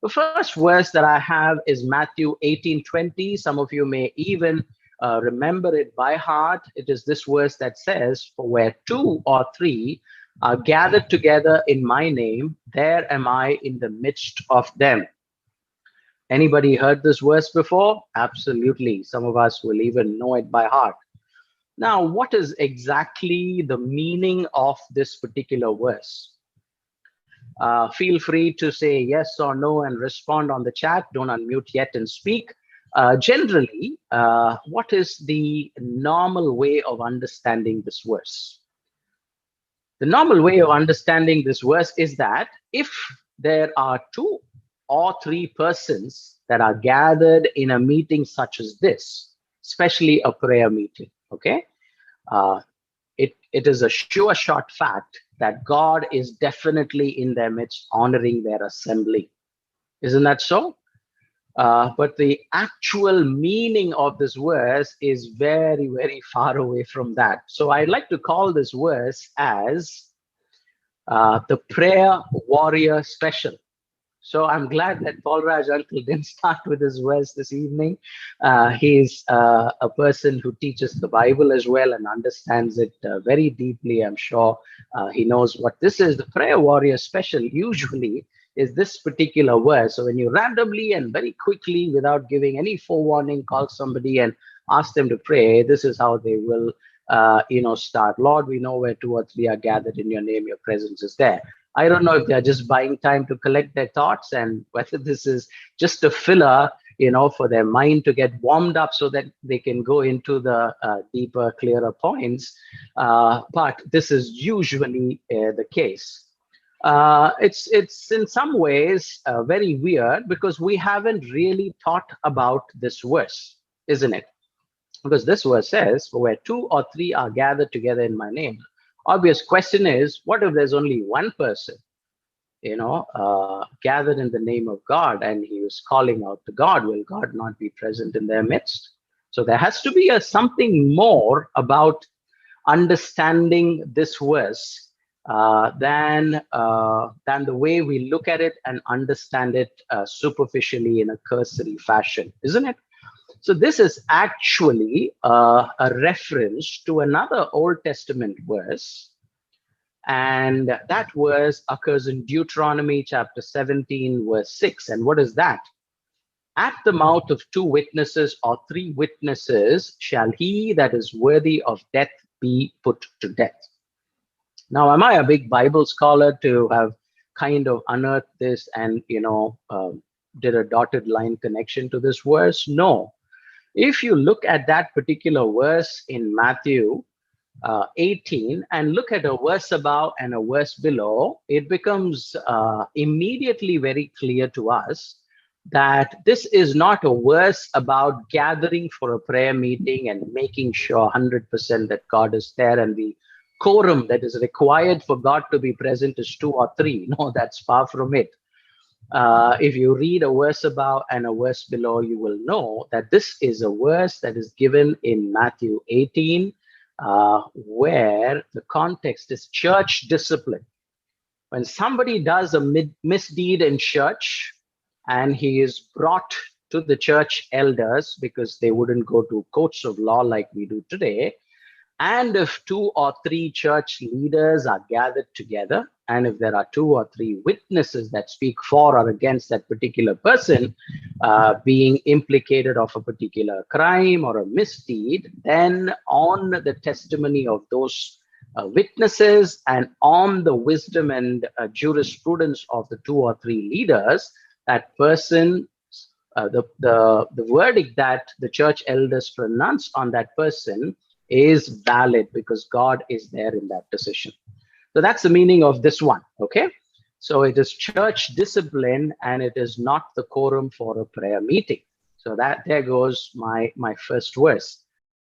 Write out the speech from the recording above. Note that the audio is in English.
The first verse that I have is Matthew 18:20. Some of you may even remember it by heart. It is this verse that says, "For where two or three are gathered together in my name, there am I in the midst of them." Anybody heard this verse before? Absolutely. Some of us will even know it by heart. Now, what is exactly the meaning of this particular verse? Feel free to say yes or no and respond on the chat. Don't unmute yet and speak. Generally, what is the normal way of understanding this verse? The normal way of understanding this verse is that if there are two or three persons that are gathered in a meeting such as this, especially a prayer meeting, okay, uh, it is a sure shot fact that God is definitely in their midst honoring their assembly. Isn't that so? But the actual meaning of this verse is very, very far away from that. So I'd like to call this verse as the prayer warrior special. So I'm glad that Paul Raj Uncle didn't start with his verse this evening. He's a person who teaches the Bible as well and understands it very deeply. I'm sure he knows what this is. The prayer warrior special usually is this particular verse. So when you randomly and very quickly, without giving any forewarning, call somebody and ask them to pray, this is how they will start. Lord, we know where two or three are gathered in your name, your presence is there. I don't know if they're just buying time to collect their thoughts and whether this is just a filler, for their mind to get warmed up so that they can go into the deeper, clearer points. But this is usually the case. It's in some ways very weird because we haven't really thought about this verse, isn't it? Because this verse says, "For where two or three are gathered together in my name." Obvious question is, what if there's only one person, gathered in the name of God and he was calling out to God? Will God not be present in their midst? So there has to be something more about understanding this verse than the way we look at it and understand it superficially in a cursory fashion, isn't it? So this is actually a reference to another Old Testament verse, and that verse occurs in Deuteronomy chapter 17, verse 6. And what is that? "At the mouth of two witnesses or three witnesses shall he that is worthy of death be put to death." Now, am I a big Bible scholar to have kind of unearthed this and, did a dotted line connection to this verse? No. If you look at that particular verse in Matthew 18 and look at a verse above and a verse below, it becomes immediately very clear to us that this is not a verse about gathering for a prayer meeting and making sure 100% that God is there and the quorum that is required for God to be present is two or three. No, that's far from it. If you read a verse above and a verse below, you will know that this is a verse that is given in Matthew 18, where the context is church discipline. When somebody does a misdeed in church and he is brought to the church elders because they wouldn't go to courts of law like we do today, and if two or three church leaders are gathered together, and if there are two or three witnesses that speak for or against that particular person being implicated of a particular crime or a misdeed, then on the testimony of those witnesses and on the wisdom and jurisprudence of the two or three leaders, that person, the verdict that the church elders pronounce on that person is valid because God is there in that decision. So that's the meaning of this one, okay? So it is church discipline and it is not the quorum for a prayer meeting. So that there goes my first verse.